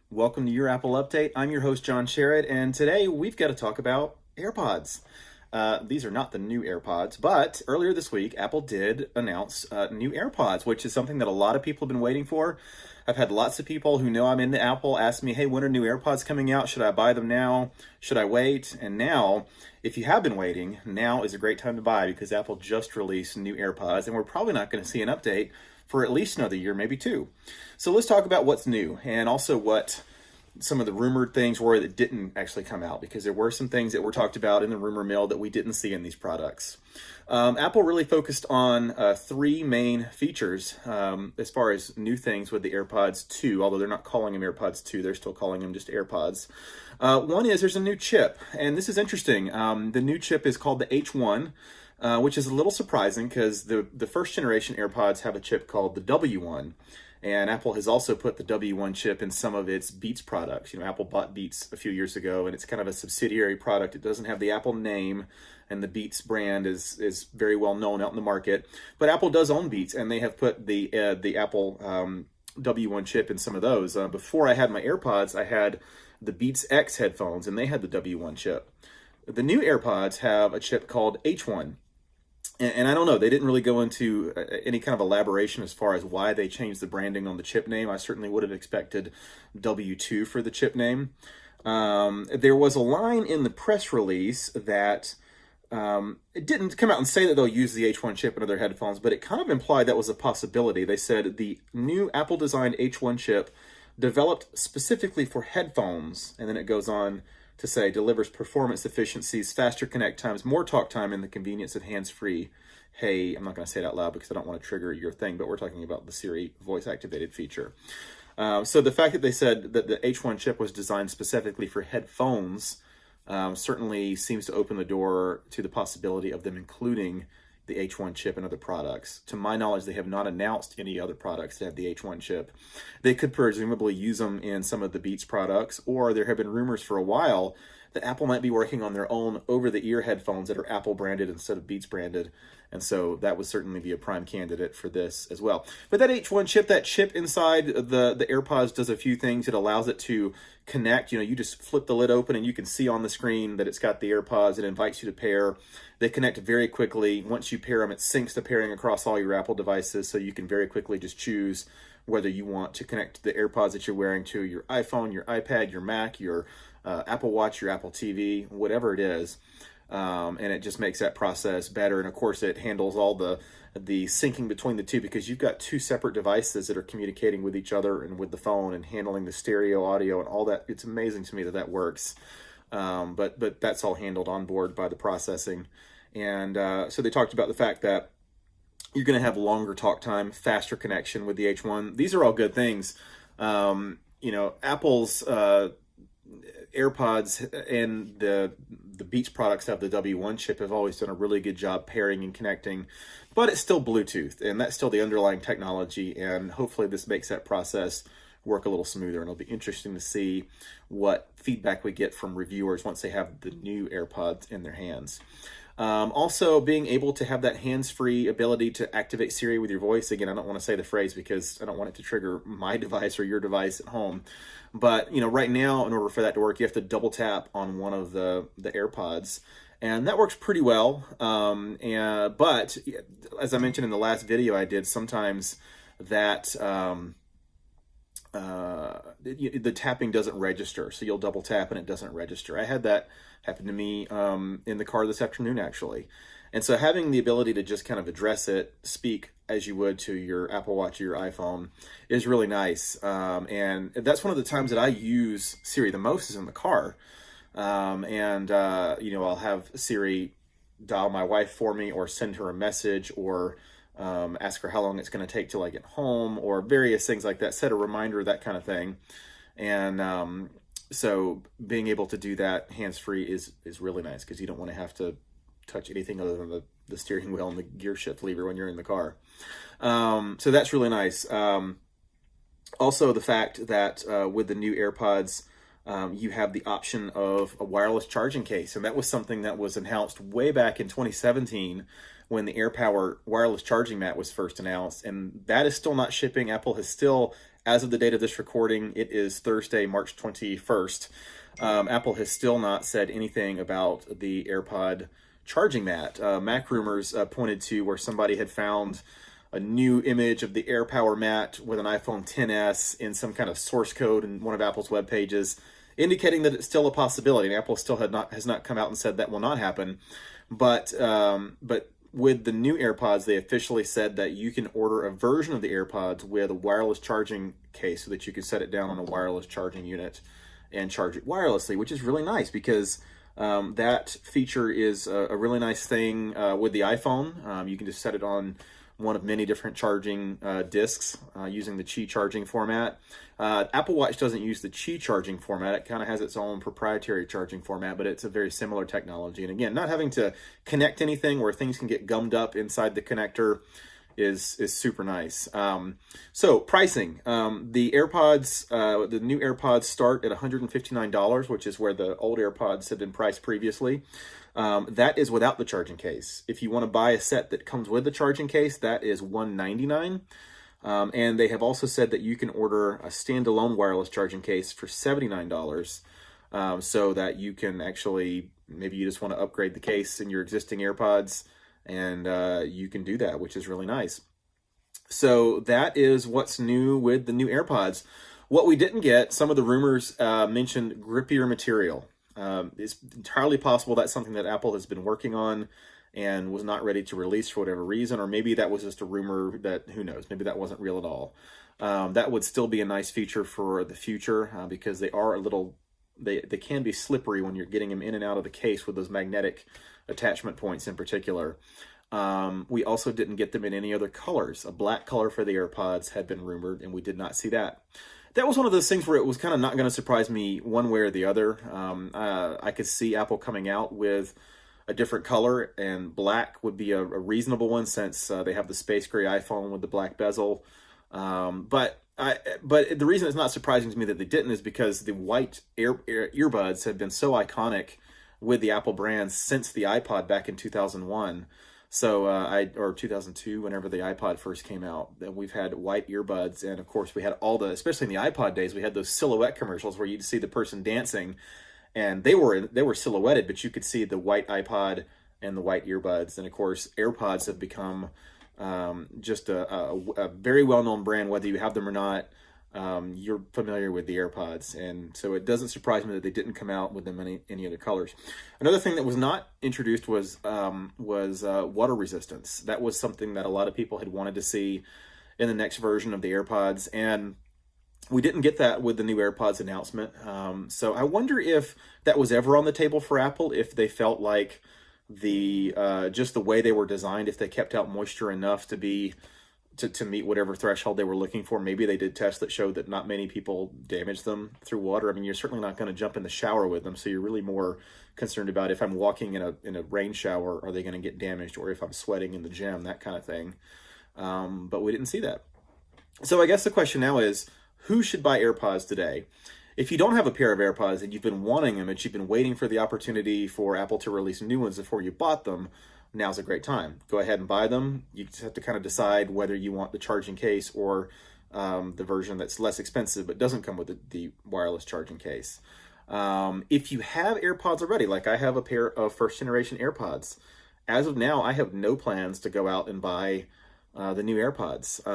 Welcome to your Apple Update. I'm your host, John Sherrod, and today we've got to talk about AirPods. These are not the new AirPods, but earlier this week, Apple did announce new AirPods, which is something that a lot of people have been waiting for. I've had lots of people who know I'm into Apple ask me, hey, when are new AirPods coming out? Should I buy them now? Should I wait? And now, if you have been waiting, now is a great time to buy because Apple just released new AirPods, and we're probably not going to see an update for at least another year, maybe two. So let's talk about what's new and also what some of the rumored things were that didn't actually come out, because there were some things that were talked about in the rumor mill that we didn't see in these products. Apple really focused on three main features as far as new things with the AirPods 2, although they're not calling them AirPods 2, they're still calling them just AirPods. One is there's a new chip, and this is interesting. The new chip is called the H1. Which is a little surprising because the first generation AirPods have a chip called the W1. And Apple has also put the W1 chip in some of its Beats products. You know, Apple bought Beats a few years ago, and it's kind of a subsidiary product. It doesn't have the Apple name, and the Beats brand is very well known out in the market. But Apple does own Beats, and they have put the Apple W1 chip in some of those. Before I had my AirPods, I had the Beats X headphones, and they had the W1 chip. The new AirPods have a chip called H1. And I don't know, they didn't really go into any kind of elaboration as far as why they changed the branding on the chip name. I certainly would have expected W2 for the chip name. There was a line in the press release that it didn't come out and say that they'll use the H1 chip in other headphones, but it kind of implied that was a possibility. They said the new Apple-designed H1 chip developed specifically for headphones, and then it goes on to say delivers performance efficiencies, faster connect times, more talk time, and the convenience of hands-free. Hey, I'm not going to say it out loud because I don't want to trigger your thing, but we're talking about the Siri voice-activated feature. So the fact that they said that the H1 chip was designed specifically for headphones certainly seems to open the door to the possibility of them including the H1 chip in other products. To my knowledge, they have not announced any other products that have the H1 chip. They could presumably use them in some of the Beats products, or there have been rumors for a while that Apple might be working on their own over-the-ear headphones that are Apple branded instead of Beats branded. And so that would certainly be a prime candidate for this as well. But that H1 chip, that chip inside the AirPods does a few things. It allows it to connect. You know, you just flip the lid open and you can see on the screen that it's got the AirPods. It invites you to pair. They connect very quickly. Once you pair them, it syncs the pairing across all your Apple devices, so you can very quickly just choose whether you want to connect the AirPods that you're wearing to your iPhone, your iPad, your Mac, your Apple Watch, your Apple TV, whatever it is. And it just makes that process better. And of course, it handles all the syncing between the two, because you've got two separate devices that are communicating with each other and with the phone and handling the stereo audio and all that. It's amazing to me that that works. But that's all handled on board by the processing. And so they talked about the fact that you're going to have longer talk time, faster connection with the H1. These are all good things. You know, Apple's AirPods and the Beats products that have the W1 chip have always done a really good job pairing and connecting, but it's still Bluetooth, and that's still the underlying technology, and hopefully this makes that process work a little smoother, and it'll be interesting to see what feedback we get from reviewers once they have the new AirPods in their hands. Also, being able to have that hands-free ability to activate Siri with your voice. Again, I don't want to say the phrase because I don't want it to trigger my device or your device at home. But, you know, right now, in order for that to work, you have to double tap on one of the AirPods. And that works pretty well. But as I mentioned in the last video I did, sometimes that the tapping doesn't register. So you'll double tap and it doesn't register. I had that happen to me in the car this afternoon, actually. And so having the ability to just kind of address it, speak as you would to your Apple Watch or your iPhone is really nice. And that's one of the times that I use Siri the most is in the car. You know, I'll have Siri dial my wife for me or send her a message or ask her how long it's going to take till I get home or various things like that, set a reminder, that kind of thing. And so being able to do that hands-free is really nice because you don't want to have to touch anything other than the steering wheel and the gear shift lever when you're in the car. So that's really nice. Also, the fact that with the new AirPods, you have the option of a wireless charging case. And that was something that was announced way back in 2017 when the AirPower wireless charging mat was first announced. And that is still not shipping. Apple has still As of the date of this recording, it is Thursday, March 21st. Apple has still not said anything about the AirPod charging mat. Mac rumors pointed to where somebody had found a new image of the AirPower mat with an iPhone XS in some kind of source code in one of Apple's web pages, indicating that it's still a possibility. And Apple still has not come out and said that will not happen. But with the new AirPods, they officially said that you can order a version of the AirPods with a wireless charging case so that you can set it down on a wireless charging unit and charge it wirelessly, which is really nice because that feature is a really nice thing with the iPhone. You can just set it on one of many different charging discs using the Qi charging format. Apple Watch doesn't use the Qi charging format. It kind of has its own proprietary charging format, but it's a very similar technology. And again, not having to connect anything where things can get gummed up inside the connector is super nice. So pricing, the AirPods, the new AirPods start at $159, which is where the old AirPods had been priced previously. That is without the charging case. If you want to buy a set that comes with the charging case, that is $199. And they have also said that you can order a standalone wireless charging case for $79, so that you can actually, maybe you just want to upgrade the case in your existing AirPods, and you can do that, which is really nice. So that is what's new with the new AirPods. What we didn't get, some of the rumors mentioned grippier material. It's entirely possible that's something that Apple has been working on and was not ready to release for whatever reason, or maybe that was just a rumor that, who knows, maybe that wasn't real at all. That would still be a nice feature for the future because they are a little, they can be slippery when you're getting them in and out of the case with those magnetic attachment points in particular. We also didn't get them in any other colors. A black color for the AirPods had been rumored, and we did not see that. That was one of those things where it was kind of not going to surprise me one way or the other. I could see Apple coming out with a different color, and black would be a reasonable one since they have the space gray iPhone with the black bezel. But the reason it's not surprising to me that they didn't is because the white earbuds have been so iconic with the Apple brand since the iPod back in 2001. So or 2002, whenever the iPod first came out, that we've had white earbuds, and of course we had all the, especially in the iPod days, we had those silhouette commercials where you'd see the person dancing, and they were silhouetted, but you could see the white iPod and the white earbuds. And of course, AirPods have become just a very well-known brand, whether you have them or not. You're familiar with the AirPods, and so it doesn't surprise me that they didn't come out with them any other colors. Another thing that was not introduced was water resistance. That was something that a lot of people had wanted to see in the next version of the AirPods, and we didn't get that with the new AirPods announcement. So I wonder if that was ever on the table for Apple, if they felt like just the way they were designed, if they kept out moisture enough to meet whatever threshold they were looking for. Maybe they did tests that showed that not many people damaged them through water. I mean, you're certainly not going to jump in the shower with them, so you're really more concerned about if I'm walking in a rain shower, are they going to get damaged, or if I'm sweating in the gym, that kind of thing. But we didn't see that. So I guess the question now is, who should buy AirPods today? If you don't have a pair of AirPods and you've been wanting them and you've been waiting for the opportunity for Apple to release new ones before you bought them, now's a great time. Go ahead and buy them. You just have to kind of decide whether you want the charging case or the version that's less expensive but doesn't come with the wireless charging case. If you have AirPods already, like I have a pair of first generation AirPods, as of now, I have no plans to go out and buy the new AirPods.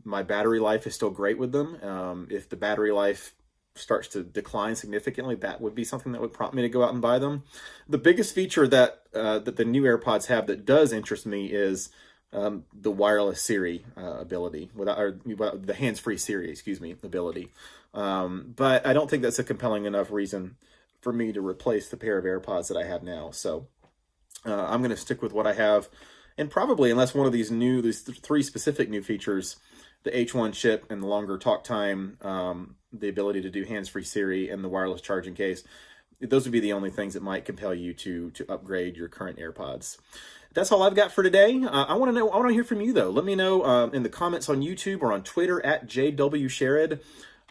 My battery life is still great with them. If the battery life starts to decline significantly, that would be something that would prompt me to go out and buy them. The biggest feature that the new AirPods have that does interest me is the wireless Siri ability, or the hands-free Siri, ability. But I don't think that's a compelling enough reason for me to replace the pair of AirPods that I have now. So I'm going to stick with what I have, and probably, unless one of these three specific new features, the H1 chip and the longer talk time, the ability to do hands-free Siri, and the wireless charging case, those would be the only things that might compel you to upgrade your current AirPods. That's all I've got for today. I want to hear from you though. Let me know in the comments on YouTube or on Twitter at JW Sherrod.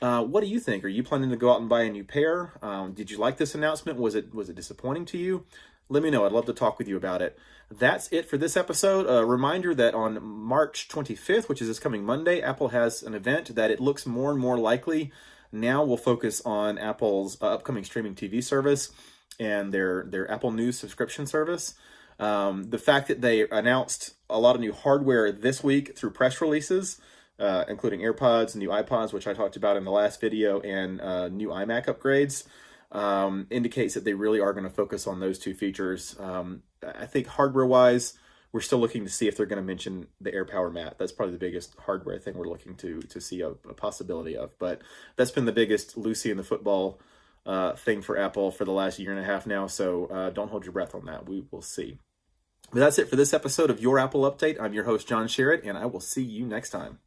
What do you think? Are you planning to go out and buy a new pair? Did you like this announcement? Was it disappointing to you? Let me know. I'd love to talk with you about it. That's it for this episode. A reminder that on March 25th, which is this coming Monday, Apple has an event that it looks more and more likely now will focus on Apple's upcoming streaming TV service and their Apple News subscription service. The fact that they announced a lot of new hardware this week through press releases, including AirPods, new iPods, which I talked about in the last video, and new iMac upgrades, indicates that they really are going to focus on those two features. I think hardware-wise, we're still looking to see if they're going to mention the AirPower Mat. That's probably the biggest hardware thing we're looking to see a possibility of. But that's been the biggest Lucy in the football thing for Apple for the last year and a half now. So don't hold your breath on that. We will see. But that's it for this episode of Your Apple Update. I'm your host, John Sherrod, and I will see you next time.